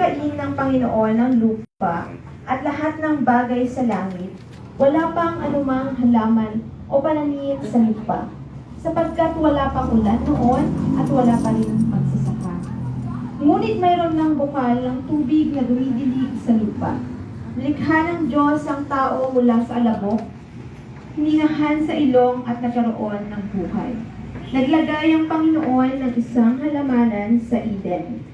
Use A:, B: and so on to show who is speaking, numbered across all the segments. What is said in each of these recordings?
A: likhain ng Panginoon ng lupa at lahat ng bagay sa langit, wala pang anumang halaman o pananim sa lupa, sapagkat wala pang ulan noon at wala pa rin magsasaka. Ngunit mayroon ng bukal ng tubig na dumidilig sa lupa. Likha ng Diyos ang tao mula sa alabok, hiningahan sa ilong at nagkaroon ng buhay. Naglagay ang Panginoon ng isang halamanan sa Eden,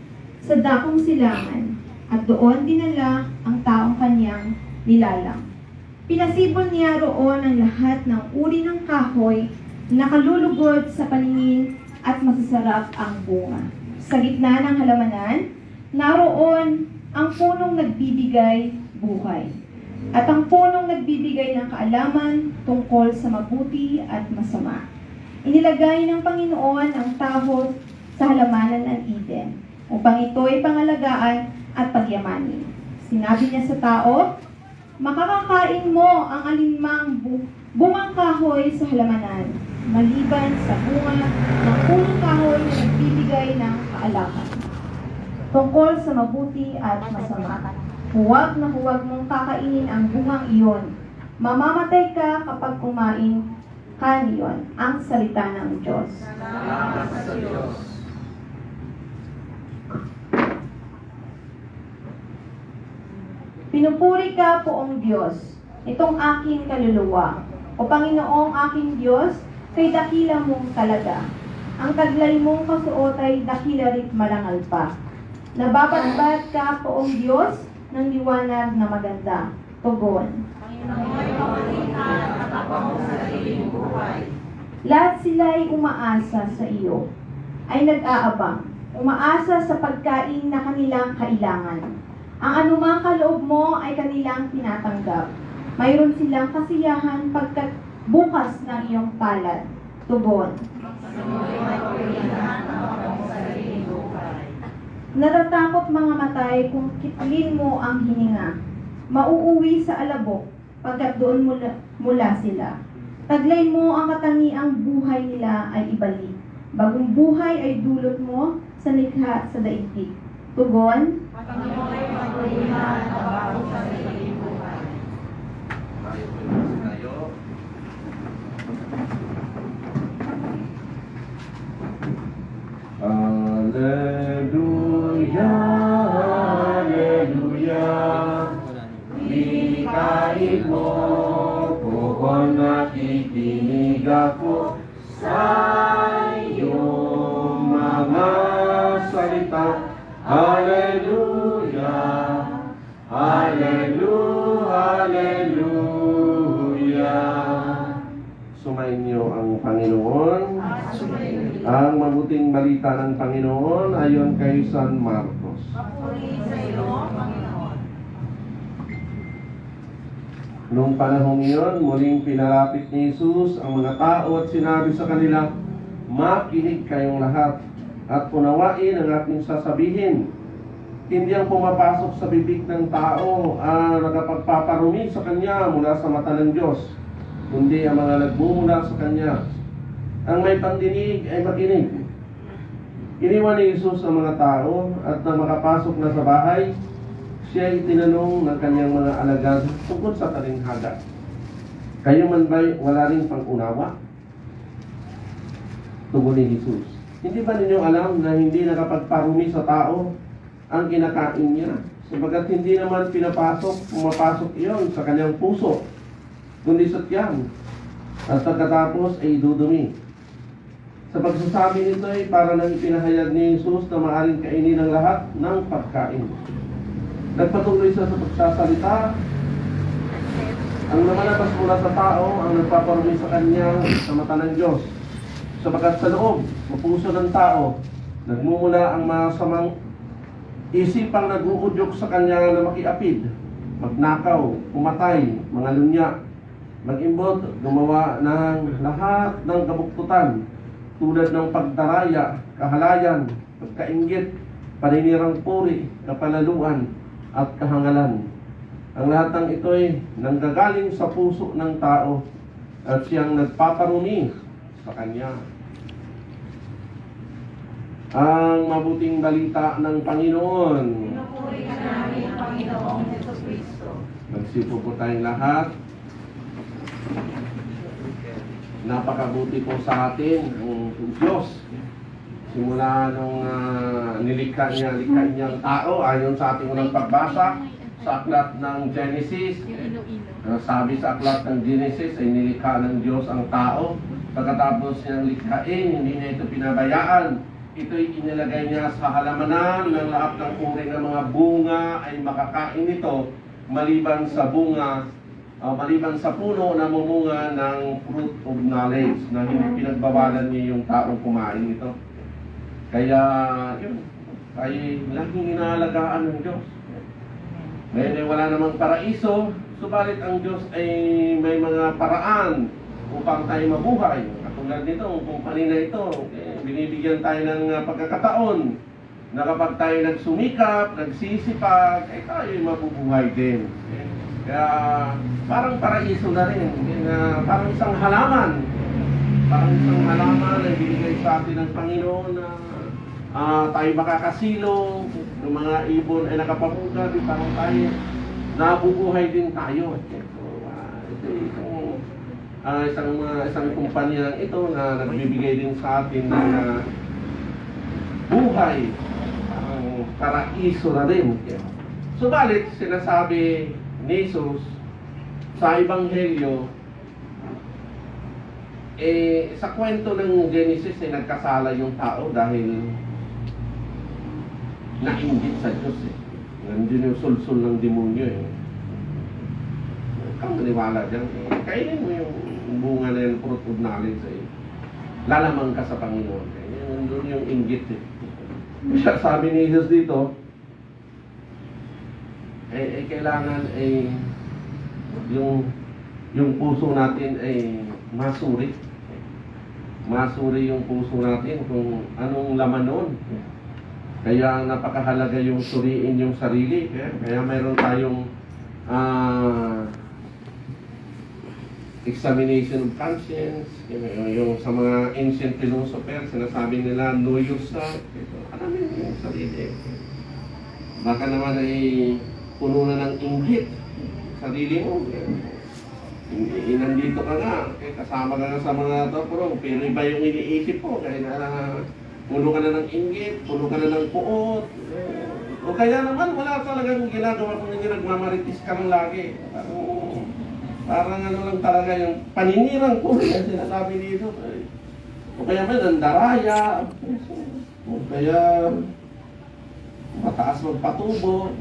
A: sa dakong silangan, at doon dinala ang taong kanyang nilalang. Pinasibol niya roon ang lahat ng uri ng kahoy na kalulugod sa paningin at masasarap ang bunga. Sa gitna ng halamanan, naroon ang punong nagbibigay buhay, at ang punong nagbibigay ng kaalaman tungkol sa mabuti at masama. Inilagay ng Panginoon ang tao sa halamanan ng Eden, upang ito'y pangalagaan at pagyamanin. Sinabi niya sa tao, makakakain mo ang alinmang bungang kahoy sa halamanan, maliban sa bunga ng punong kahoy na nagbibigay ng kaalaman tungkol sa mabuti at masama. Huwag na huwag mong kakainin ang bungang iyon. Mamamatay ka kapag kumain ka niyon. Ang salita ng Diyos.
B: Salamat sa Diyos.
A: Pinupuri ka, Poong Diyos, itong aking kaluluwa. O Panginoong aking Diyos, kay dakila mong talaga. Ang taglay mong kasuot ay dakila rit marangal pa. Nababatbat ka, Poong Diyos, ng liwanag na maganda. Tugon. Lahat sila'y umaasa sa iyo, ay nag-aabang, umaasa sa pagkain na kanilang kailangan. Ang anumang kaloob mo ay kanilang tinatanggap. Mayroon silang kasiyahan pagkat bukas ng iyong palad. Tugon. Natatakot mga matay kung kitlin mo ang hininga. Mauuwi sa alabok pagkat doon mula sila. Taglay mo ang katangiang buhay nila ay ibalik. Bagong buhay ay dulot mo sa likha sa daigdig. Tugon.
B: Haleluya, haleluya. Likhain mo, Poong nakikinig ako sa iyong mga salita. Haleluya, haleluya, haleluya. Sumainyo ang Panginoon. Ang mabuting balita ng Panginoon ayon kay San Marcos.
A: Papuri sa iyo, Panginoon.
B: Noong panahong iyon, muling pinalapit ni Jesus ang mga tao at sinabi sa kanila, makinig kayong lahat at unawain ang aking sasabihin. Hindi ang pumapasok sa bibig ng tao ang nakapagpaparumi sa kanya mula sa mata ng Diyos, kundi ang mga nagmumula sa kanya. Ang may pandinig ay makinig. Iniwan ni Jesus ang mga tao at nang makapasok na sa bahay, siya ay tinanong ng kanyang mga alagad tungkol sa talinghaga. Kayo man ba'y wala ring pang-unawa? Tugon ni Jesus. Hindi ba ninyo alam na hindi nakapagparumi sa tao ang kinakain niya? Sabagat hindi naman pumapasok iyon sa kanyang puso, kundi sa tiyan, at pagkatapos ay dudumi. Sa pagsasabi nito ay para nang ipinahayag ni Jesus na maaaring kainin ng lahat ng pagkain. Nagpatuloy siya sa pagsasalita. Ang lumalabas mula sa tao ang nagpaparumi sa kanya sa mata ng Diyos. Sapagkat sa loob, sa puso ng tao, nagmumula ang masamang isipang nag-uudyok sa kanya na makiapid, magnakaw, pumatay, mga lunya, mag-imbot, gumawa ng lahat ng kabuktutan, tulad ng pagdaraya, kahalayan, pagkainggit, paninirang puri, kapalaluan, at kahangalan. Ang lahat ng ito'y nanggagaling sa puso ng tao at siyang nagpaparumi sa kanya. Ang mabuting balita ng Panginoon.
A: Pinupuri
B: Magsipo po tayong lahat. Napakabuti po sa atin ang Diyos. Simula nung nilikha niyang tao, ayon sa ating unang pagbasa sa aklat ng Genesis. Sabi sa aklat ng Genesis ay nilikha ng Diyos ang tao. Pagkatapos niyang likhain, hindi niya ito pinabayaan. Ito'y inilagay niya sa halamanan ng lahat ng uri ng mga bunga ay makakain ito maliban sa bunga, maliban sa puno na mumunga ng fruit of knowledge na hindi pinagbawalan niya yung taong kumain ito. Kaya, yun, ay laging inaalagaan ng Diyos. Ngayon ay wala namang paraiso, subalit ang Diyos ay may mga paraan upang tayo mabuhay. Katulad nito, kung kanina ito, binibigyan tayo ng pagkakataon na kapag tayo nagsumikap, nagsisipag, ay tayo mabubuhay din. Kaya parang paraiso na rin, parang isang halaman. Parang isang halaman na binigay sa atin ng Panginoon na tayo makakasilong, ng mga ibon ay nakapamuga, di parang tayo nabubuhay din tayo. So, ito isang kumpanya ito na nagbibigay din sa atin ng buhay, parang paraiso na rin. Subalit, sinasabi ni Jesus sa Ebanghelyo, sa kwento ng Genesis ay nagkasala yung tao dahil nainggit sa Diyos Nandiyon yung sulsul ng demonyo Kang maniwala dyan. Kainin mo yung bunga na yung fruit of knowledge lalamang ka sa Panginoon. Nandun yung inggit Sabi ni Jesus dito, kailangan yung puso natin ay masuri. Masuri yung puso natin kung anong laman noon. Kaya napakahalaga yung suriin yung sarili. Kaya mayroon tayong examination of conscience. Yung sa mga ancient philosophers, sinasabi nila, know yourself. Alamin mo yung sarili. Baka naman ay puno na ng inggit. Sarili mo. Nandito ka nga. Kasama ka nga sa mga topro. Pero iba yung iniisip mo. Kaya puno ka na ng inggit, puno ka na ng puot. O kaya naman, wala talagang ginagawa kung hindi nagmamaritis ka lang lagi. Parang ano lang talaga yung paninirang ko yung sinasabi dito. O kaya man, nandaraya. O kaya mataas magpatubo.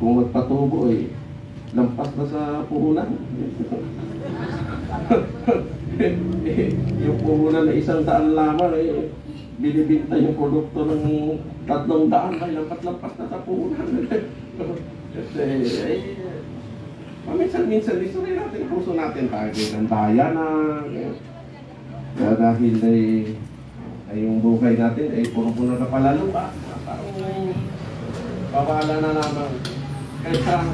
B: Kung magpatubo lampas na sa puhunan. Yung puhunan na 100 lamang binibinta yung produkto ng 300 ay lampas-lampas na sa puhunan. Kasi paminsan-minsan isunin natin puso natin tayo ng daya na kaya dahil ay yung buhay natin ay puro-puro na palalo parang babala na lamang. Kaya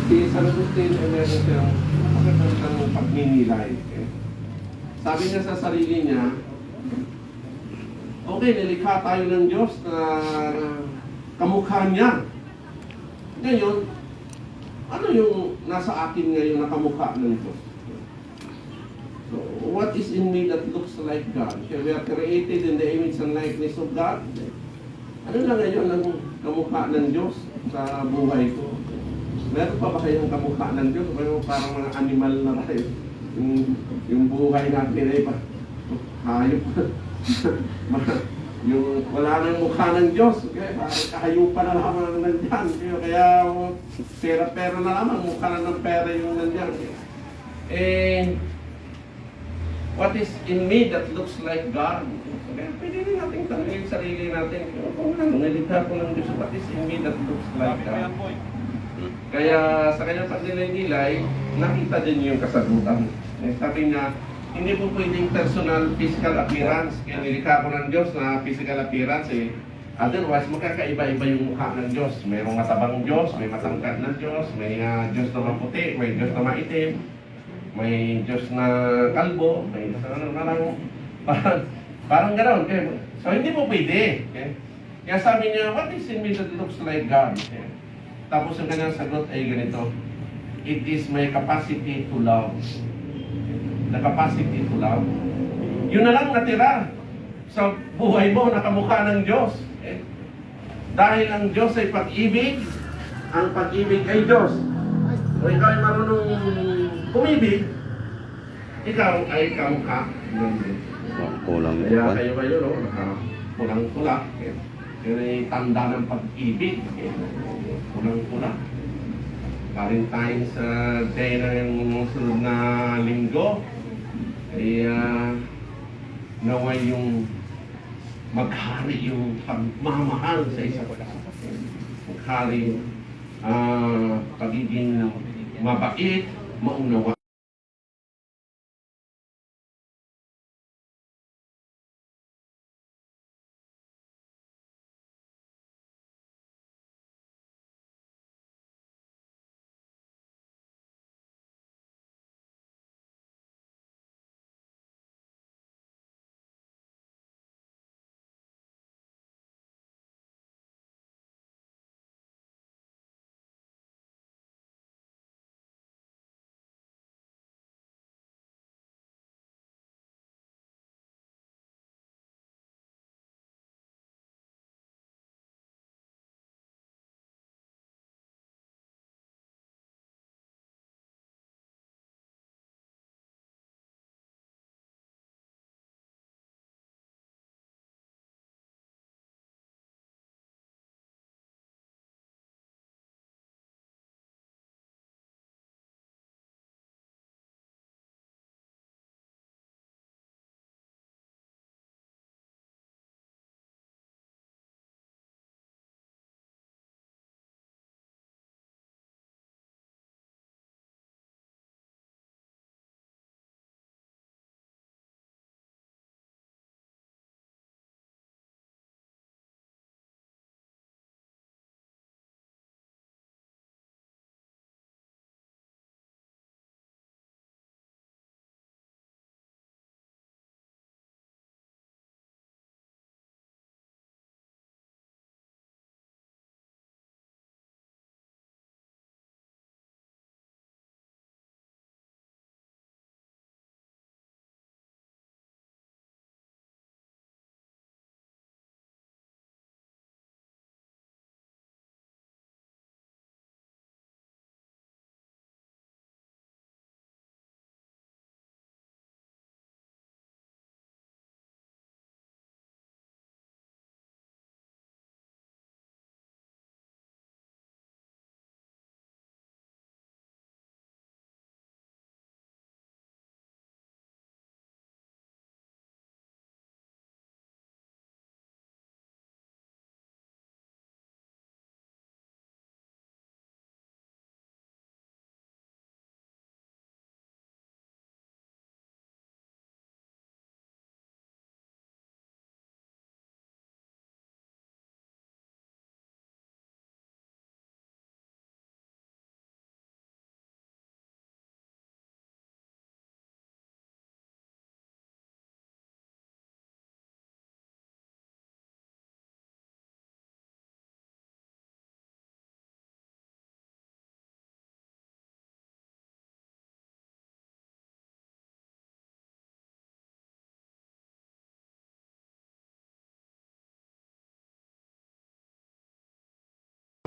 B: si San Agustin ay meron siyang magandang pagninilay. Sabi niya sa sarili niya, okay, nilikha tayo ng Diyos na kamukha niya. Ngayon, ano yung nasa akin ngayon na kamukha ng Diyos? So, what is in me that looks like God? We are created in the image and likeness of God. Ano na ngayon ang kamukha ng Diyos sa buhay ko? Meron pa ba kayong kamukha ng Diyos? O parang mga animal na tayo? Yung buhay natin ay hayop. Yung wala nang mukha ng Diyos, okay? Parang kahayupan na lamang nandyan. Kaya pera-pera na lamang, mukha na ng pera yung nandyan. What is in me that looks like God? Okay, pwede rin natin tanongin yung sarili natin. Kung ano, nilikha ko ng Diyos, what is in me that looks like God? Kaya sa kanyang pagnilay-nilay, nakita din yung kasagutan. Sabi niya, hindi po pwedeng personal physical appearance. Kaya nilikha ko ng Diyos na physical appearance otherwise, magkakaiba-iba yung mukha ng Diyos. Mayroong matabang Diyos, may matangkad na Diyos, may Diyos na maputi, may Diyos na maitim, may Diyos na kalbo, may Diyos na parang gano'n. So, hindi po pwede. Okay? Kaya sabi niya, what is in me that looks like God? Tapos ang kanyang sagot ay ganito, it is my capacity to love. The capacity to love. Yun na lang natira sa buhay mo, nakamukha ng Diyos. Dahil ang Diyos ay pag-ibig, ang pag-ibig ay Diyos. Kung ikaw ay marunong kumibig, ikaw ay kamukha ng Diyos.
C: Kulang
B: Kaya
C: pa.
B: kayo ba yun, kulang-kula. Yun ay tanda ng pag-ibig. Kulang-kula. Valentine's Day na yung sunod na linggo. Kaya naway yung maghari yung pagmamahal sa isa't isa. Maghari pagiging mabait, maunawa.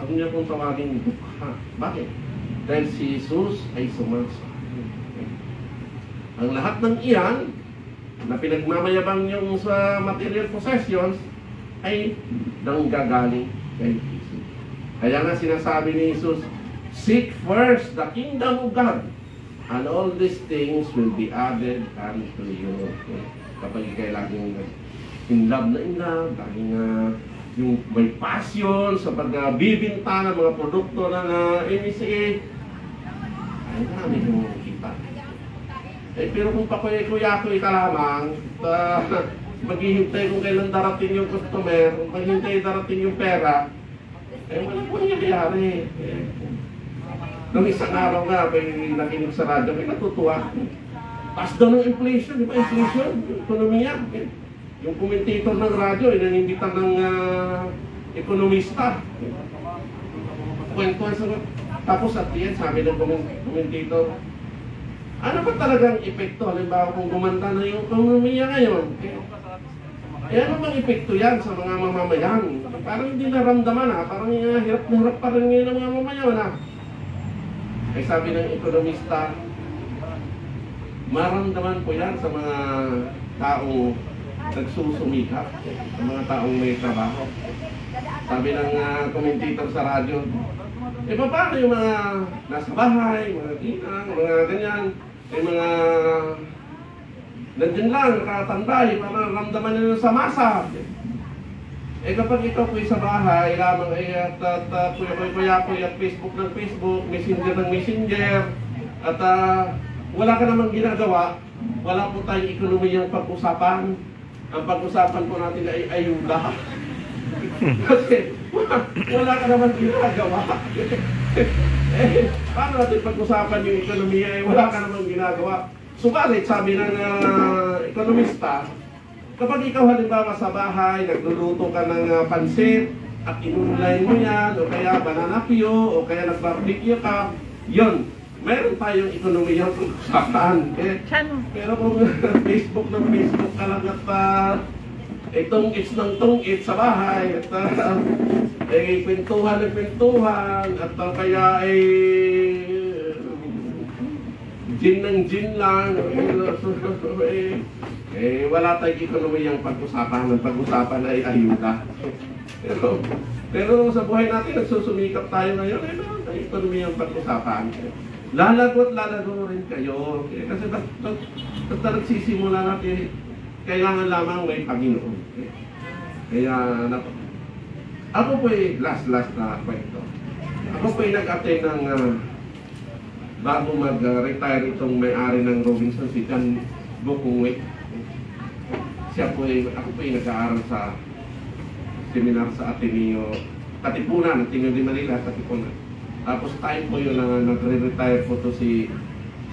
B: Huwag niyo pong tawagin dukha. Bakit? Dahil si Jesus ay sumasahin. Ang lahat ng iyan na pinagmamayabang yung sa material possessions ay nanggagaling kay Jesus. Kaya nga sinasabi ni Jesus, seek first the kingdom of God and all these things will be added unto you. Kapag ikay laging in love, laging yung may passion sa pagbibinta ng mga produkto ng MCA, ay marami yung kita. Pero kung pakuya-kuya ka lamang, maghihintay kung kailan darating yung customer, kung maghihintay darating yung pera, wala po nangyayari. Nung isang araw nga, may nakinig sa radyo, may natutuwa. Taas daw ng inflation, di ba? Inflation, ekonomiya. Yung commentator ng radyo, inanimbitan ng ekonomista. Kwentuhan sa tapos at the end, sabi ng commentator, ano ba talagang epekto? Halimbawa kung gumanda na yung ekonomiya ngayon, ano bang epekto yan sa mga mamamayan? Parang hindi naramdaman parang hirap na hirap pa rin ngayon ng mga mamamayan Ay sabi ng ekonomista, maramdaman po yan sa mga taong nagsusumikap, sa mga taong may trabaho. Sabi ng commentator sa radyo, paano yung mga nasa bahay, mga ginang, mga ganyan, mga nandiyan lang, nakatambay, para ramdaman nila sa masa. Kapag ikaw po'y sa bahay, lamang at kuya-kuya Facebook ng Facebook, Messenger ng Messenger, at wala ka namang ginagawa, wala po tayong ekonomiyang pag-usapan. Ang pag-usapan po natin ay ayuda. Kasi wala ka naman ginagawa. Paano natin pag-usapan yung ekonomiya wala ka naman ginagawa? Subalit, sabi ng ekonomista, kapag ikaw halimbawa sa bahay, nagluluto ka ng pansit at inunlay mo yan, o kaya banana pio, o kaya nag-barbecue ka, yun, meron tayong ekonomiyang pag-usapan. Pero kung Facebook ng Facebook ka lang at tungits ng tungits sa bahay at kwentuhan ng kwentuhan at kaya gin ng gin lang wala tayong ekonomiyang pag-usapan. Ang pag-usapan ay ayuda. Pero sa buhay natin nagsusumikap tayo ngayon meron tayong ekonomiyang pag-usapan. Lalago rin kayo kasi basta nagsisimula natin kailangan lamang may Panginoon. Kaya, ako po'y last na kwento. Ako po'y nag-attend ng, bago mag-retire itong may-ari ng Robinson, si John Gokongwei. Ako po'y nag-aaral sa seminar sa Ateneo, Katipunan, Ateneo de Manila, Katipunan. Tapos time po yun na nagre-retire po to si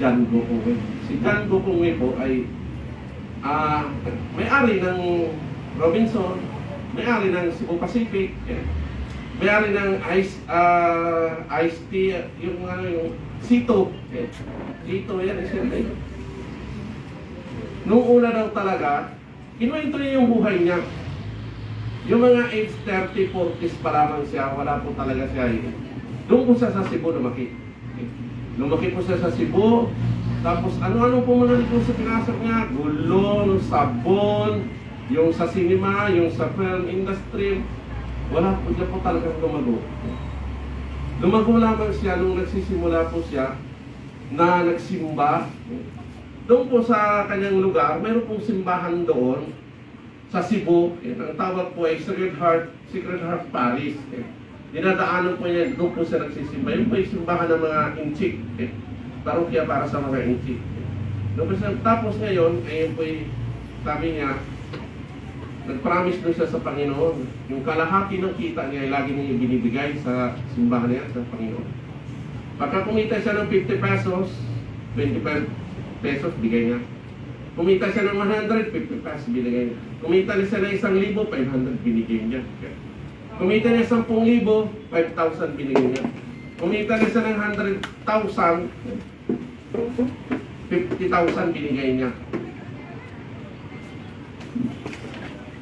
B: John Gokongwei. Si John Gokongwei po ay may-ari ng Robinson, may-ari ng Cebu Pacific, may-ari ng Ice Tea, yung Cito. Cito yan, siyempre. Noong una daw talaga, kinuwento niya yung buhay niya. Yung mga age 30, 40s pa lamang siya, wala po talaga siya. Doon po siya sa Cebu lumaki. Lumaki po siya sa Cebu. Tapos ano-ano po mga nito sa pinasok niya, gulong, sabon, yung sa cinema, yung sa film industry, wala po siya po talagang lumago. Lumago lamang siya nung nagsisimula po siya na nagsimba. Doon po sa kanyang lugar, mayroon pong simbahan doon sa Cebu. Ang tawag po ay Sacred Heart Parish. Dinadaanan po niya, doon po siya nagsisimba. Yun po yung simbahan ng mga Inchik. Parokya para sa mga Inchik. Tapos ngayon, ayun po sabi niya, nag-promise doon siya sa Panginoon. Yung kalahati ng kita niya ay lagi niya binibigay sa simbahan niya, sa Panginoon. Pagka kumita siya ng 50 pesos, 25 pesos, bigay niya. Kumita siya ng 100, 50 pesos, binigay niya. Kumita siya ng 1,000, 500, binigay niya. Kumita niya 10,000, 5,000, binigay niya. Kumita niya siya ng 100,000, 50,000 binigay niya.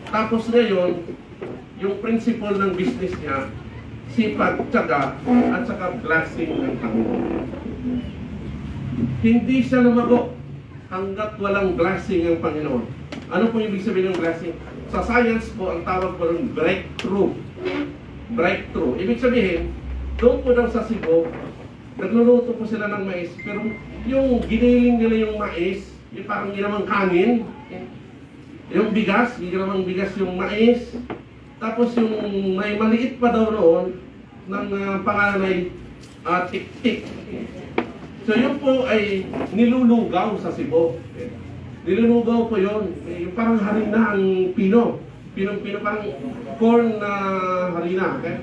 B: Tapos ngayon, yung principle ng business niya, sipag, tiyaga, at saka blessing ng Panginoon. Hindi siya lumago hanggat walang blessing ng Panginoon. Ano po yung ibig sabihin ng blessing? Sa science po, ang tawag po ng breakthrough. Breakthrough. Ibig sabihin, doon po daw sa Cebu, nagluluto po sila ng mais, pero yung giniling nila yung mais, yung parang ginamang kanin, yung bigas, ginamang bigas yung mais, tapos yung may maliit pa daw noon, ng pangalan ay tik-tik. So yun po ay nilulugaw sa Cebu. Nilulugaw po yun, yung parang harina ang pino, parang corn na harina, okay?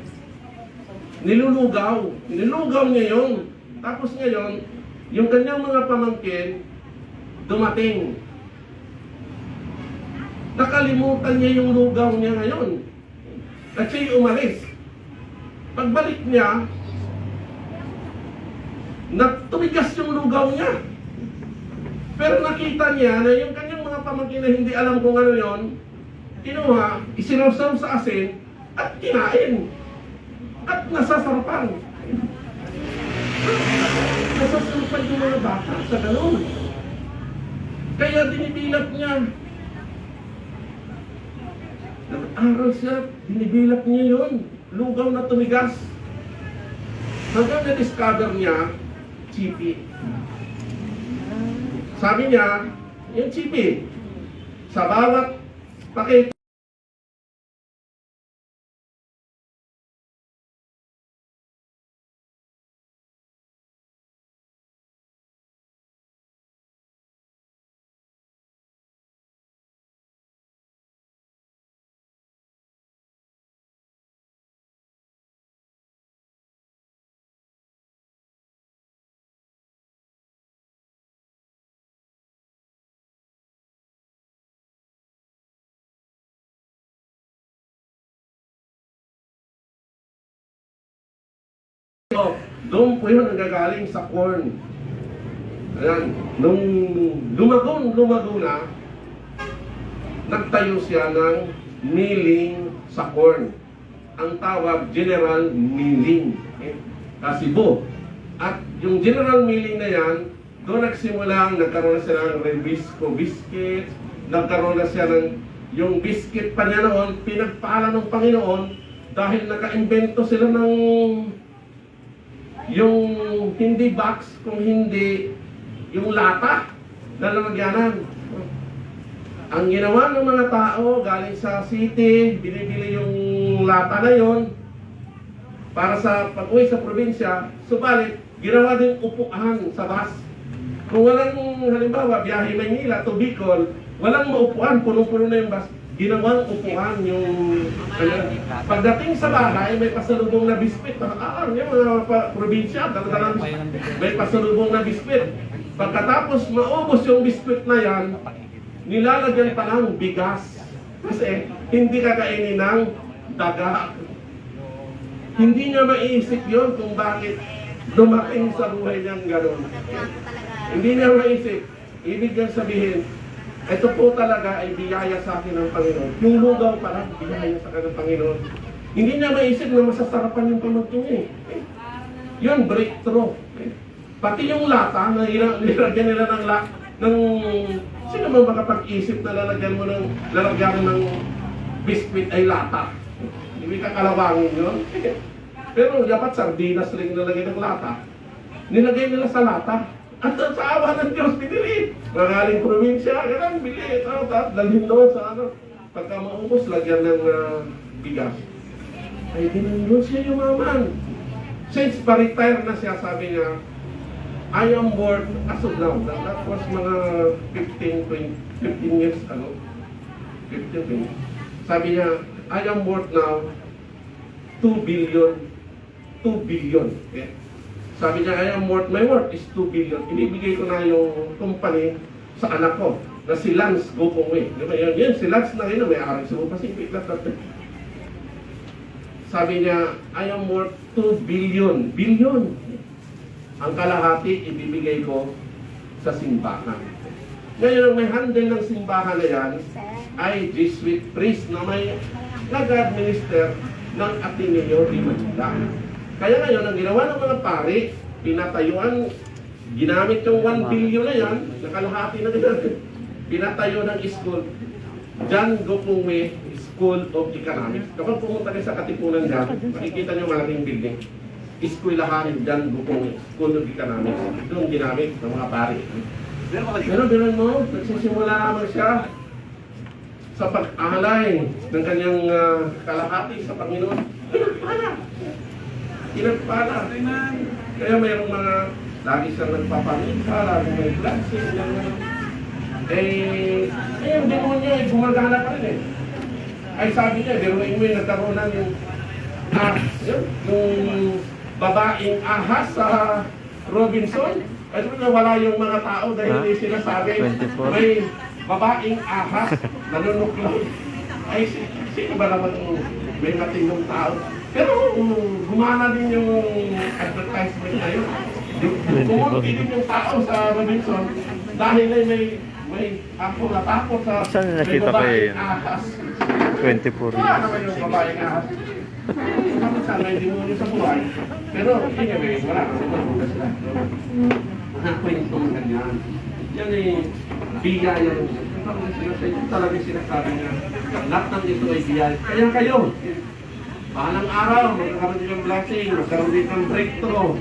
B: Nilulugaw niya yun. Tapos ngayon, yung kanyang mga pamangkin, dumating. Nakalimutan niya yung lugaw niya ngayon. At siya'y umalis. Pagbalik niya, tumigas yung lugaw niya. Pero nakita niya na yung kanyang mga pamangkin na hindi alam kung ano yon, kinuha, isinawsaw sa asin, at kinain. At nasasarapan. Nasasarapan yung mga bata sa ganun. Kaya dinibilap niya. Nag-aral siya, dinibilap niya yun. Lugaw na tumigas. Hanggang na-discover niya, chipi. Sabi niya, yung chipi, sa bawat pakit, doon po yun ang gagaling sa corn. Ayan, nung lumago na, nagtayo siya ng milling sa corn. Ang tawag general milling. Kasibo. At yung general milling na yan, doon nagsimula, nagkaroon na siya ng Rebisco biscuits, nagkaroon na siya ng, yung biscuit pa niya noon, pinagpala ng Panginoon dahil naka-invento sila ng yung hindi box, kung hindi yung lata na lalagyanan. Ang ginawa ng mga tao galing sa city, binibili yung lata na yon para sa pag-uwi sa probinsya. Subalit, ginawa din upuan sa bus. Kung walang, halimbawa, biyahe Maynila to Bicol, walang maupuan, punong-puno na yung bus. Ginawang upuan yung pagdating sa bahay, may pasalubong na biskwit. Yung mga probinsya, talagang may pasalubong na biskwit. Pagkatapos maubos yung biskwit na yan, nilalagyan pa ng bigas. Kasi hindi kakainin ng daga. Hindi niya maiisip yon kung bakit dumating sa buhay niyang gano'n. Hindi niya maiisip. Ibig niyang sabihin, ito po talaga ay biyaya sa akin ng Panginoon. Yung lugaw pala, biyaya sa akin ng Panginoon. Hindi niya maisip na masasarapan yung pamangkin niya eh. Yun, breakthrough. Pati yung lata, nilagyan nila ng sino man makapag-isip na lalagyan mo ng biscuit ay lata. Hindi ka kalawangin yun. Pero dapat sardinas rin nilagay ng lata. Nilagay nila sa lata. At sa awa ng Diyos, pinili. Magaling probinsya, ganun, bili. Dalhin doon sa ano. Pagka maubos, lagyan ng bigas. Ay, dinunod siya yumaman. Since pa-retire na siya, sabi niya, I am worth, as of now, that was mga 15 years ago. 15. Sabi niya, I am worth now 2 billion. 2 billion. Okay? Sabi niya, my worth is 2 billion. Inibigay ko na yung company sa anak ko, na si Lance Gokongwei. Diba yun? Si Lance na yun, may ari sa Pacific. Sabi niya, I am worth 2 billion. Billion. Ang kalahati, ibibigay ko sa simbahan. Ngayon, ang may handle ng simbahan na yan, ay Jesuit priest na may nag-administer ng Ateneo de Manila. Kaya ngayon, ang ginawa ng mga pari, pinatayuan, ginamit yung 1 billion na yan, nakalahati na ginamit, pinatayo ng school, John Gokongwei School of Economics. Kapag pumunta kayo sa Katipunan dyan, makikita nyo malaking building. Eskwelahan John Gokongwei School of Economics. Doon ginamit ng mga pari. Pero bilang mo, nagsisimula naman siya sa pag-alay ng kanyang kalahati sa Panginoon. Pinagpala. Kaya mayroong mga lagi siyang nagpapamita, lagi may blessing. Yung demonyo ay gumagana pa rin eh. Ay sabi niya, biruin mo yung nagkaroon ng yung babaeng ahas sa Robinson. Ay wala yung mga tao dahil hindi sinasabi may babaeng ahas nanunuklaw. Ay sino ba naman may matinong tao. Pero gumana din yung advertisement ngayon. Kumunti din yung tao sa Robinson dahil ay may ako natakot sa
C: Saan nakita ko
B: babaeng
C: yun?
B: ahas.
C: 24
B: Wala
C: years.
B: naman yung babaeng ahas. Sana may demonyo sa buhay. Pero hindi kami, wala kasi mabukas sila. Mga kwentong ganyan. Yan ay bigay yan. Talaga sinasabi niya. Lahat ng ito ay bigay. Kaya kayo, bahalang araw, magkakaroon din ng blessing, magkaroon din ng breakthrough.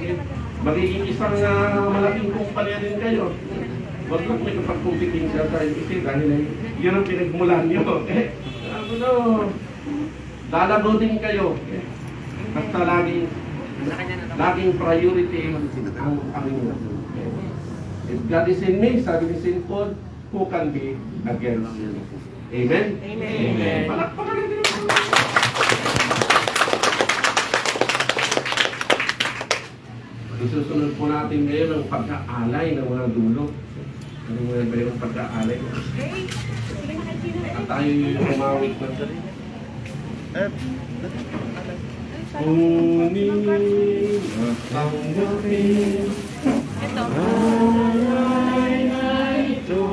B: Magiging isang malaking kumpanya din kayo. Huwag lang may kapag-competing siya sa isip dahil yun ang pinagmulan niyo. Lalabutin kayo. Basta laging priority ang Panginoon. If God is in me, sabi ni St. Paul, who can be against you? Amen? Amen. Palakpakan natin ang Panginoon. Isusunod po natin ngayon ang pagkaalay ng mga dulo. Ano ba yung pagkaalay? At tayo yung umawit na dali. Kunin at tanggapin alay na ito.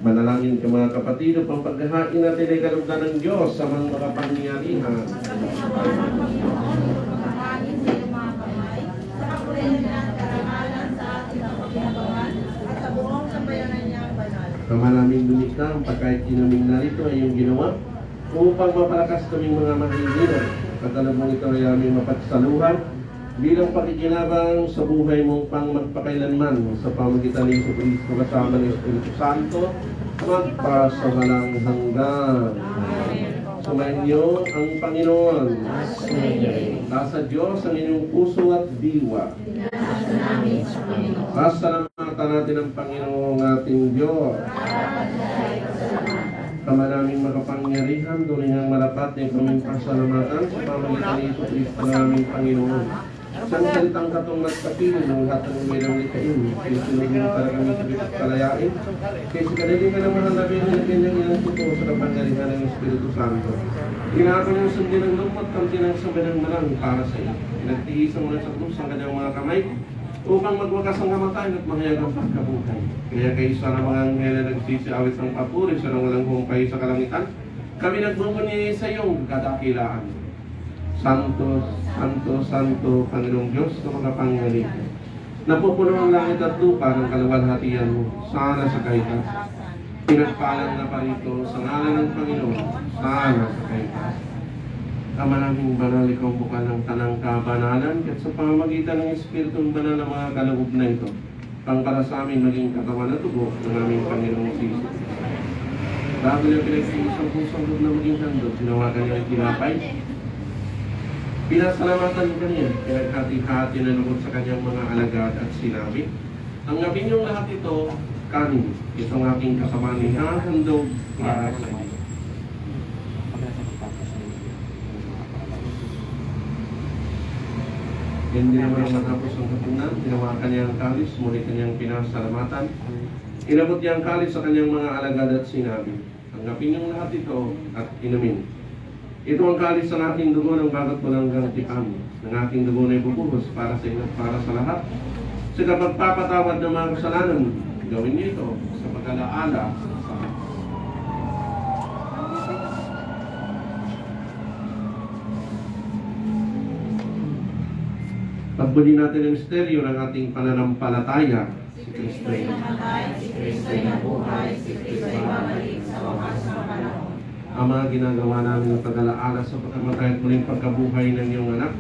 B: Manalangin ka mga kapatid upang paghahain natin ay kalugdan ng Diyos sa mga makapangyarihan. Kama namin lumikha ang pagkain kinaming narito ay yung ginawa upang mapalakas kaming mga mahihina. At alam mo ito ay aming mapagsaluhan bilang pakikinabang sa buhay mong pang magpakailanman sa pamagitan ni Jesucristo kasama ng Espiritu Santo magpasawalang hanggan. Sumainyo ang Panginoon. Nasa Diyos ang inyong puso at diwa. Pasalamatan natin ang Panginoon ating Diyos. Kama naming makapangyarihan, tuloy ang malapat ng kaming pasalamatan sa pamagitan ni Jesucristo na aming Panginoon. Siyang salitang katong nagkapiling ng lahat ng umilang likain. Sinunod para kami sa kalayain. Kaya si kanili ka naman ang labi ng kanyang ilang puto sa kapangyarihan ng Espiritu Santo. Ginagawa niyo sundin ng lumot ang tinagsabi ng malang para sa iyo. Pinagtiisan mo na sa krus ang kanyang mga kamay upang magwakas ang kamatayan at mahayag ang pagkabuhay. Kaya kayo sa mga anghel na nagsisiawit ng papuri sa nang walang humpay sa kalangitan, kami nagbubunyi sa iyong kadakilaan. Santo, Santo, Santo, Panginoong Diyos na makapangyarihan. Napupuno ang langit at lupa ng kaluwalhatian mo. Sana sa kaitas. Pinagpalang na parito sa ngalan ng Panginoon. Sana sa kaitas. Ama naming banal, ikaw bukal ng tanang kabanalan at sa pamamagitan ng Espiritong Banal ng mga kaloob na ito, pang para sa amin maging katawan at tubo ng aming Panginoong Jesus. Bago niya pinagsiisang pusang loob na maging handog, sinawagan niya ang tinapay. Pinasalamatan ka niya, pinaghati-hati na lugod sa kanyang mga alagad at sinabi, Tanggapin niyong lahat ito, kanin. Itong aking kasama ni hahandog para sa inyo. Hindi naman matapos ang hapunan, ginawa kanyang kalis, muli kanyang pinasalamatan. Inabot niya ang kalis sa kanyang mga alagad at sinabi, tanggapin niyong lahat ito at inumin. Ito ang kalis ng aking dugo ng bagat walang tipan, ng aking dugo na ibubuhos para sa inyo at para sa lahat. Sa kapagpapatawad ng mga kasalanan, gawin niyo ito sa pag-alaala sa akin. Pagbuli natin ang misteryo ng ating pananampalataya. Si Kristo ay namatay, si Kristo ay nabuhay, si Kristo ay babalik sa wakas ng panahon. Ama, ginagawa namin ang pag-alaala sa pagkamatay at muling pagkabuhay ng iyong anak.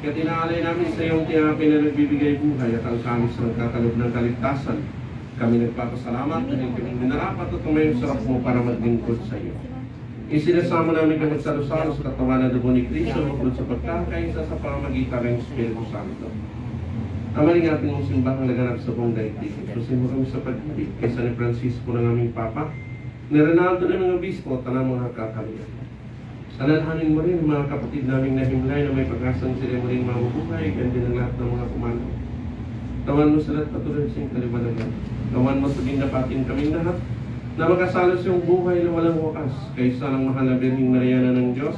B: Kaya tinaalay namin sa iyong tiyapin na nagbibigay buhay at ang kamis ng kakalob ng kaligtasan. Kami nagpapasalamat dahil kami minarapat at tumayong sarap mo para maglingkod sa iyo. Isinasama namin kami sa Luzaro sa katawan na dugo ni Cristo bukod sa pagkakaisa sa pamamagitan ng Espiritu Santo. Amaling ating mong simbahang laganap sa buong daigdig. Tusin mo kami sa pag-ibig kaysa ni Francisco ng aming Papa, ni Ronaldo ng mga Obispo at ng mga kakalian. Alalahanin mo rin ang mga kapatid naming nahimlay na may pag-asang sila mo rin mabubuhay, ganda ng lahat ng mga kumano. Tawan mo sila at patuloy sa iyong kalibanagan. Tawan mo sa ginapatin kaming lahat na makasalos yung buhay na walang wakas kaysa ng mahal na Birhing Mariana ng Diyos,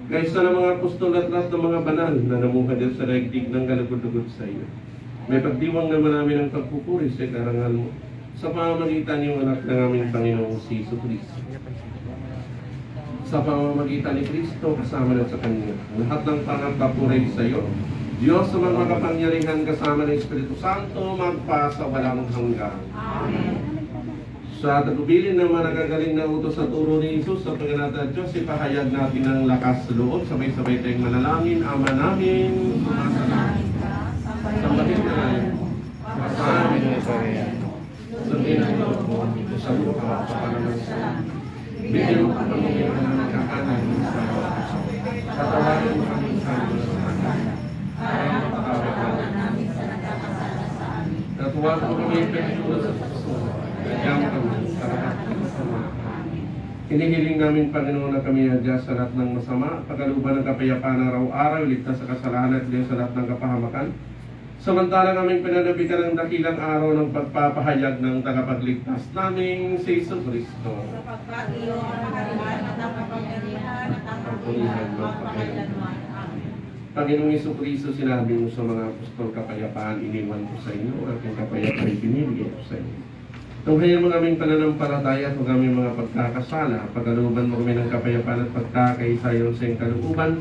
B: kaysa ng mga apostol at lahat ng mga banal na namuha din sa daigdig ng galugod-lugod sa iyo. May pagdiwang naman namin ang pagpupuri sa karangal mo sa pamamagitan ng anak ng aming Panginoong si Jesucristo. Sa pamamagitan ni Kristo kasama na sa Kanya, lahat ng panagpapuray sa iyo, Diyos sa mga makapangyarihan kasama ng Espiritu Santo, magpasa walang hanggan. Amen. Sa tagubilin ng mga nagagaling na utos sa turo ni Jesus sa Panginoon Diyos, ipahayag natin ang lakas sa loob. Sabay-sabay tayong manalangin. Ama namin, sambahin ka namin. Sa amin ang sarili. Sabihin ang loob mo, sa lupa sa panamansalan. Bigyan mo kami ng nagkakanan sa bawat isa. Patawarin mo kami sa aming kasalanan. Para mapatawad namin sa nagkakasala sa amin. Natuwag mo kami ipinagdula sa puso. Kaya kami sa lahat ng masama. Hinihiling namin, Panginoon, na kami adya sa lahat ng masama, pagkaluban ng kapayapaan araw-araw, ligtas sa kasalanan at liyan sa lahat ng kapahamakan. Samantalang aming pinanabikan ng dakilang araw ng pagpapahayag ng tagapagligtas naming si Jesucristo.
D: Sapagkat iyo ang kaharian at ang kapangyarihan at ang kapulihan magpakailanman. Amen.
B: Panginoong Jesucristo, sinabi mo sa mga apostol, kapayapaan iniwan ko sa inyo, aking kapayapaan ibinibigay ko sa inyo. Tunghayan mo aming pananampalataya at huwag aming mga pagkakasala, pagkaluban mo kami ng kapayapaan at pagkakaisayon sa iyong kalooban,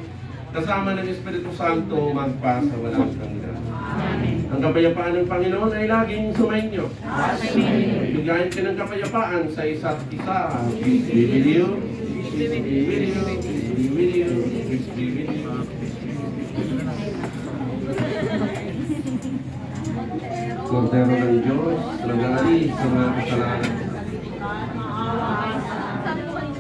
B: kasama ng Espiritu Santo, magpasa walang hanggan. Amen. Ang kapayapaan ng Panginoon ay laging sumainyo. Amen. Bigyan ka ng kapayapaan sa isa't isa. Peace be with you. Peace be with you. Peace be with you. Peace be with you. Kordero ng Diyos, nag-aalis sa mga kasalanan.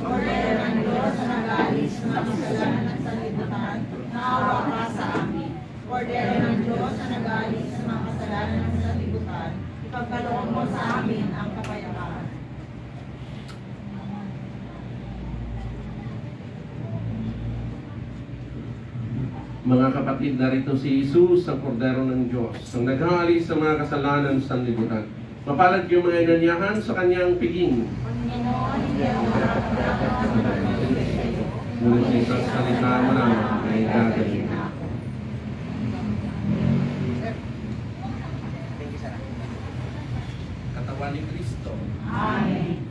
D: Kordero ng Diyos na nag-aalis sa mga kasalanan at sanlibutan, maawa ka sa amin. Kordero ng Diyos na nag-aalis sa mga kasalanan at sanlibutan, ipagkaloob mo sa amin ang kapayapaan.
B: Mga kapatid, narito si Jesus, ang Kordero ng Diyos, ang nag-aalis sa mga kasalanan sa sanlibutan. Mapalad yung mga inanyahan sa kanyang piging. Ngunit sa isang salita mo naman ay gagaling. Katawan ni Kristo.
D: Amen.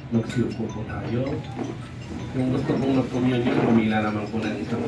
B: Magsiupo po tayo. Kung gusto pong mag-communion, pumila naman po ng isang